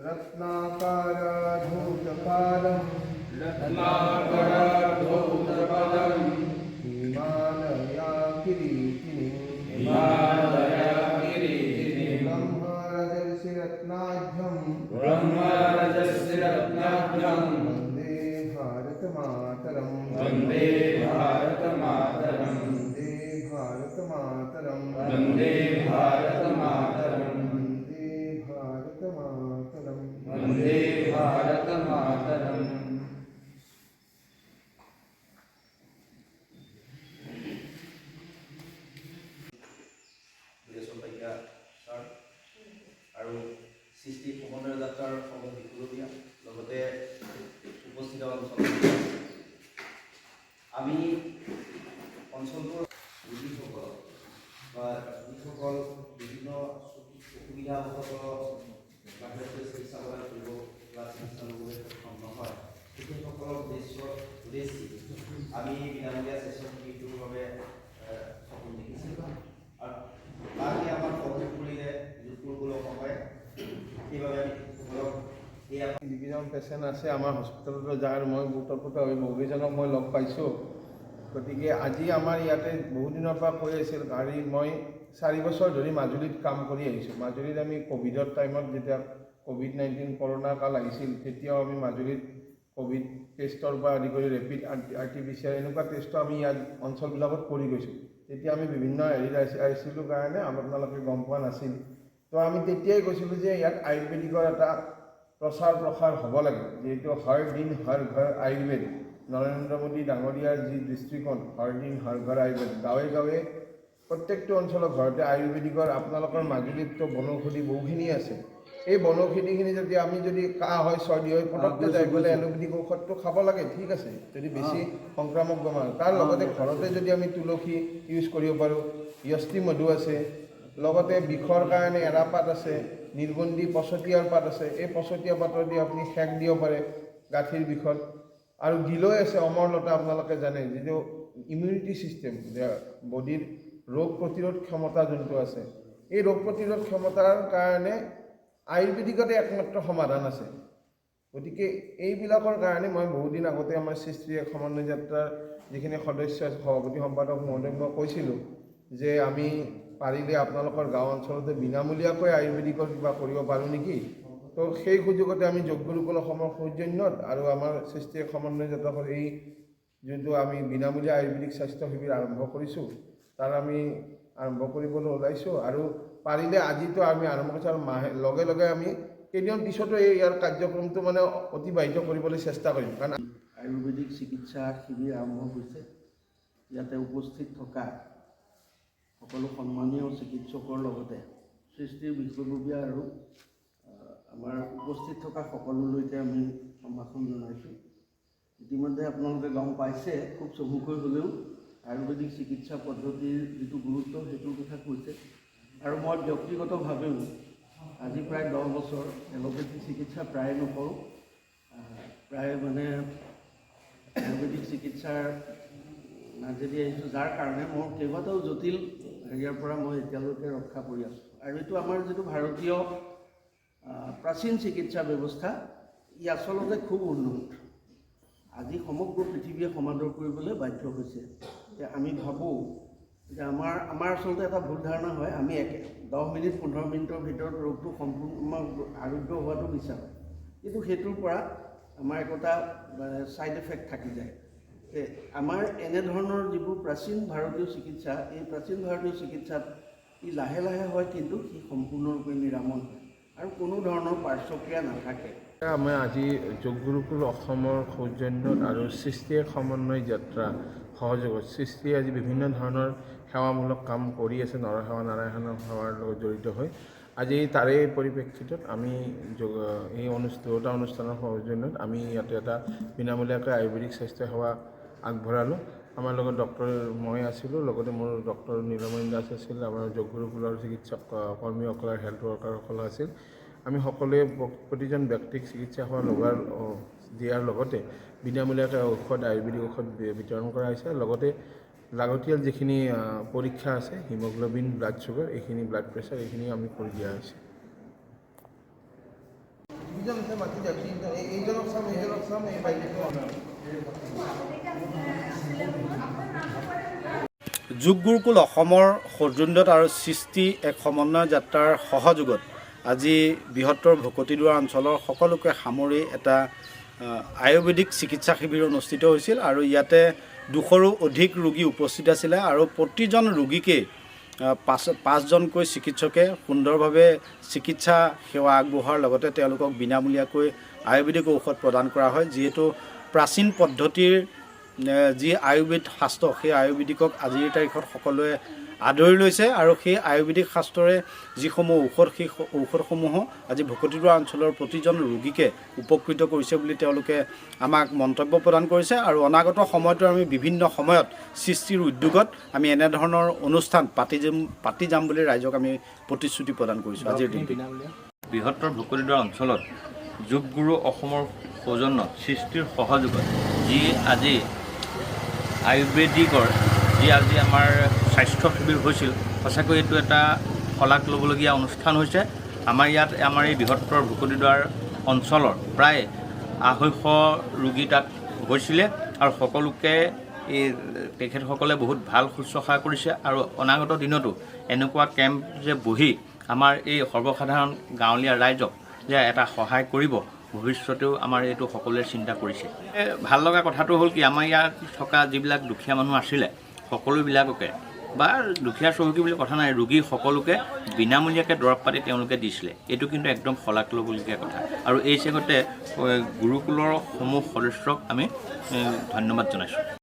रत्नाकराधौतपादं हिमालयाकिरीटिनं ब्रह्मरजर्षि रत्नाढ्यं वन्दे भारतमातरं वन्दे भारतमातरं वन्दे भारतमातरं वन्दे भारतमातरं वन्दे भारतमातरं वन्दे भारतमातरं। আৰু সৃষ্টি সমন্বয় যাত্ৰাৰ সময় শিশুলীয়া লগতে উপস্থিত অঞ্চল আমি অঞ্চলটোৰ ৰোগীসকল বা যিসকল বিভিন্ন অসুবিধাবশতঃ বাহিৰত চিকিৎসালয় কৰিব বা চিকিৎসা ল'বলৈ সক্ষম নহয় তেখেতসকলৰ উদ্দেশ্যি আমি বিনামূলীয়া স্বাস্থ্য শিবিৰটোৰ বাবে সপোন দেখিছিলোঁ আৰু তাকে আমাৰ সহযোগ কৰিলে যিকেইজন পেচেণ্ট আছে আমাৰ হস্পিটেলতো যাৰ মই ওতঃপ্ৰোতভাৱে বহুকেইজনক মই লগ পাইছোঁ। গতিকে আজি আমাৰ ইয়াতে বহুদিনৰ পৰা কৈ আছিল গাড়ী মই 4 বছৰ ধৰি মাজুলীত কাম কৰি আহিছোঁ। মাজুলীত আমি ক'ভিডৰ টাইমত যেতিয়া COVID-19 কৰোণা কাল আহিছিল তেতিয়াও আমি মাজুলীত ক'ভিড টেষ্টৰ পৰা আদি কৰি ৰেপিড RT-PCR এনেকুৱা টেষ্টটো আমি ইয়াত অঞ্চলবিলাকত কৰি গৈছোঁ। তেতিয়া আমি বিভিন্ন হেৰিত আহিছিলোঁ কাৰণে আপোনালোকে গম পোৱা নাছিল। তো আমি তেতিয়াই কৈছিলোঁ যে ইয়াত আয়ুৰ্বেদিকৰ এটা প্ৰচাৰ প্ৰসাৰ হ'ব লাগে, যিহেতু হৰ দিন হৰ ঘৰ আয়ুৰ্বেদ। নৰেন্দ্ৰ মোদী ডাঙৰীয়াৰ যি দৃষ্টিকোণ হৰ দিন হৰ ঘৰ আয়ুৰ্বেদ, গাঁৱে গাঁৱে প্ৰত্যেকটো অঞ্চলৰ ঘৰতে আয়ুৰ্বেদিকৰ আপোনালোকৰ মাজুলীততো বনৌষধি বহুখিনি আছে। এই বনৌষধিখিনি যদি আমি কাহ হয় চৰ্দি হয় পটককৈ যাই পেলাই এলোপেথিক ঔষধটো খাব লাগে, ঠিক আছে, যদি বেছি সংক্ৰামক বেমাৰ। তাৰ লগতে ঘৰতে যদি আমি তুলসী ইউজ কৰিব পাৰোঁ, য়ষ্টি মধু আছে, লগতে বিষৰ কাৰণে এৰাপাত আছে, নিৰ্গন্ধি পচতীয়াৰ পাত আছে, এই পচতীয়া পাতৰ দি আপুনি সেক দিব পাৰে গাঁঠিৰ বিষত। আৰু গিলৈ আছে অমৰলতা, আপোনালোকে জানে, যিটো ইমিউনিটি ছিষ্টেম বডিৰ ৰোগ প্ৰতিৰোধ ক্ষমতা যোনটো আছে, এই ৰোগ প্ৰতিৰোধ ক্ষমতাৰ কাৰণে আয়ুৰ্বেদিকতে একমাত্ৰ সমাধান আছে। গতিকে এইবিলাকৰ কাৰণে মই বহুদিন আগতে আমাৰ সৃষ্টি সমন্বয় যাত্ৰাৰ যিখিনি সদস্য সভাপতি সম্পাদক মহোদয় মই কৈছিলোঁ যে আমি পাৰিলে আপোনালোকৰ গাঁও অঞ্চলতে বিনামূলীয়াকৈ আয়ুৰ্বেদিকৰ কিবা কৰিব পাৰোঁ নেকি। তো সেই সুযোগতে আমি যোগ গুৰুকুল অসমৰ সৌজন্যত আৰু আমাৰ সৃষ্টি সমন্বয় যাত্ৰাৰ এই যোনটো আমি বিনামূলীয়া আয়ুৰ্বেদিক স্বাস্থ্য শিবিৰ আৰম্ভ কৰিছোঁ, তাৰ আমি আৰম্ভ কৰিবলৈ ওলাইছোঁ। আৰু পাৰিলে আজিতো আমি আৰম্ভ কৰিছোঁ আৰু লগে লগে আমি কেইদিন পিছতো ইয়াৰ কাৰ্যক্ৰমটো অতিবাহিত কৰিবলৈ চেষ্টা কৰিম। কাৰণ আয়ুৰ্বেদিক চিকিৎসা শিবিৰ আৰম্ভ হৈছে। ইয়াতে উপস্থিত থকা সকলো সন্মানীয় চিকিৎসকৰ লগতে সৃষ্টিৰ বিষয়ববীয়া আৰু আমাৰ উপস্থিত থকা সকলোলৈকে আমি সম্ভাষণ জনাইছোঁ। ইতিমধ্যে আপোনালোকে গম পাইছে, খুব চমুকৈ হ'লেও আয়ুৰ্বেদিক চিকিৎসা পদ্ধতিৰ যিটো গুৰুত্ব সেইটোৰ কথা কৈছে। আৰু মই ব্যক্তিগতভাৱেও আজি প্ৰায় 10 বছৰ এলোপেথি চিকিৎসা প্ৰায় নকৰোঁ, প্ৰায় আয়ুৰ্বেদিক চিকিৎসাৰ মাজেদি আহিছোঁ, যাৰ কাৰণে মোৰ কেইবাটাও জটিল হেৰিয়াৰ পৰা মই এতিয়ালৈকে ৰক্ষা পৰি আছোঁ। আৰু এইটো আমাৰ যিটো ভাৰতীয় প্ৰাচীন চিকিৎসা ব্যৱস্থা, ই আচলতে খুব উন্নত। আজি সমগ্ৰ পৃথিৱীয়ে সমাদৰ কৰিবলৈ বাধ্য হৈছে। যে আমি ভাবোঁ যে আমাৰ আচলতে এটা ভুল ধাৰণা হয়, আমি 10 মিনিট 15 মিনিটৰ ভিতৰত ৰোগটো সম্পূৰ্ণ আৰোগ্য হোৱাটো বিচাৰোঁ, কিন্তু সেইটোৰ পৰা আমাৰ একোটা ছাইড এফেক্ট থাকি যায়। আমাৰ এনেধৰণৰ যিবোৰ প্ৰাচীন ভাৰতীয় চিকিৎসা, এই প্ৰাচীন ভাৰতীয় চিকিৎসাত ই লাহে লাহে হয়, কিন্তু সি সম্পূৰ্ণৰূপে নিৰাময় হয় আৰু কোনো ধৰণৰ পাৰ্শ্বক্ৰিয়া নাথাকে। আমি আজি যোগ গুৰুকুল অসমৰ সৌজন্যত আৰু সৃষ্টিৰ সমন্বয় যাত্ৰা সহযোগত সৃষ্টিয়ে আজি বিভিন্ন ধৰণৰ সেৱামূলক কাম কৰি আছে, নৰসেৱা নাৰায়ণৰ সেৱাৰ লগত জড়িত হৈ। আজি তাৰে পৰিপ্ৰেক্ষিতত আমি এই দুটা অনুষ্ঠানৰ সৌজন্যত আমি ইয়াতে এটা বিনামূলীয়াকৈ আয়ুৰ্বেদিক স্বাস্থ্য সেৱা আগবঢ়ালোঁ। আমাৰ লগত মই আছিলোঁ, লগতে মোৰ ডক্টৰ নীলমণি দাস আছিল, আমাৰ যোগ গুৰুকুলৰ চিকিৎসক কৰ্মীসকলৰ হেল্থ ৱৰ্কাৰসকল আছিল। আমি সকলোৱে প্ৰতিজন ব্যক্তিক চিকিৎসা সেৱা দিয়াৰ লগতে বিনামূলীয়াকৈ আয়ুৰ্বেদিক ঔষধ বিতৰণ কৰা হৈছে। লগতে লাগতিয়াল যিখিনি পৰীক্ষা আছে, হিমোগ্ল'বিন, ব্লাড চুগাৰ, এইখিনি ব্লাড প্ৰেছাৰ, এইখিনি আমি কৰি দিয়া হৈছে। দুজন আছে মাতি যাওক এইজনক চাম এই বাইদেউ যোগ গুৰুকুল অসমৰ সৌজন্যত আৰু সৃষ্টি এক সমন্বয় যাত্ৰাৰ সহযোগত আজি বৃহত্তৰ ভকতিদুৱাৰ অঞ্চলৰ সকলোকে সামৰি এটা আয়ুৰ্বেদিক চিকিৎসা শিবিৰ অনুষ্ঠিত হৈছিল আৰু ইয়াতে 200ৰো অধিক ৰোগী উপস্থিত আছিলে আৰু প্ৰতিজন ৰোগীকে পাঁচজনকৈ চিকিৎসকে সুন্দৰভাৱে চিকিৎসা সেৱা আগবঢ়োৱাৰ লগতে তেওঁলোকক বিনামূলীয়াকৈ আয়ুৰ্বেদিক ঔষধ প্ৰদান কৰা হয় যিহেতু প্ৰাচীন পদ্ধতিৰ যি আয়ুৰ্বেদ শাস্ত্ৰ সেই আয়ুৰ্বেদিকক আজিৰ তাৰিখত সকলোৱে আদৰি লৈছে আৰু সেই আয়ুৰ্বেদিক শাস্ত্ৰৰে যিসমূহ ঔষধ সেই ঔষধসমূহ আজি ভকতিদুৱাৰ অঞ্চলৰ প্ৰতিজন ৰোগীকে উপকৃত কৰিছে বুলি তেওঁলোকে আমাক মন্তব্য প্ৰদান কৰিছে আৰু অনাগত সময়তো আমি বিভিন্ন সময়ত সৃষ্টিৰ উদ্যোগত আমি এনেধৰণৰ অনুষ্ঠান পাতি যাম বুলি ৰাইজক আমি প্ৰতিশ্ৰুতি প্ৰদান কৰিছোঁ আজিৰ দিনটো। বৃহত্তৰ ভকতিদুৱাৰ অঞ্চলত যোগ গুৰু অসমৰ সৌজন্যত সৃষ্টিৰ সহযোগত যি আজি আয়ুৰ্বেদিকৰ যি আজি আমাৰ স্বাস্থ্য শিবিৰ হৈছিল সঁচাকৈ এইটো এটা শলাগ ল'বলগীয়া অনুষ্ঠান হৈছে। আমাৰ ইয়াত আমাৰ এই বৃহত্তৰ ভকতিদুৱাৰ অঞ্চলৰ প্ৰায় 250 ৰোগী তাত হৈছিলে আৰু সকলোকে এই তেখেতসকলে বহুত ভাল শুশ্ৰূষা কৰিছে আৰু অনাগত দিনতো এনেকুৱা কেম্প যে বহি আমাৰ এই সৰ্বসাধাৰণ গাঁৱলীয়া ৰাইজক যে এটা সহায় কৰিব ভৱিষ্যতেও আমাৰ এইটো সকলোৱে চিন্তা কৰিছে। ভাল লগা কথাটো হ'ল কি আমাৰ ইয়াত থকা যিবিলাক দুখীয়া মানুহ আছিলে সকলোবিলাককে বা দুখীয়া চহকী বুলি কথা নাই ৰোগী সকলোকে বিনামূলীয়াকৈ দৰৱ পাতি তেওঁলোকে দিছিলে। এইটো কিন্তু একদম শলাগ ল'বলগীয়া কথা আৰু এই চেগতে গুৰুকুলৰ সমূহ সদস্যক আমি ধন্যবাদ জনাইছোঁ।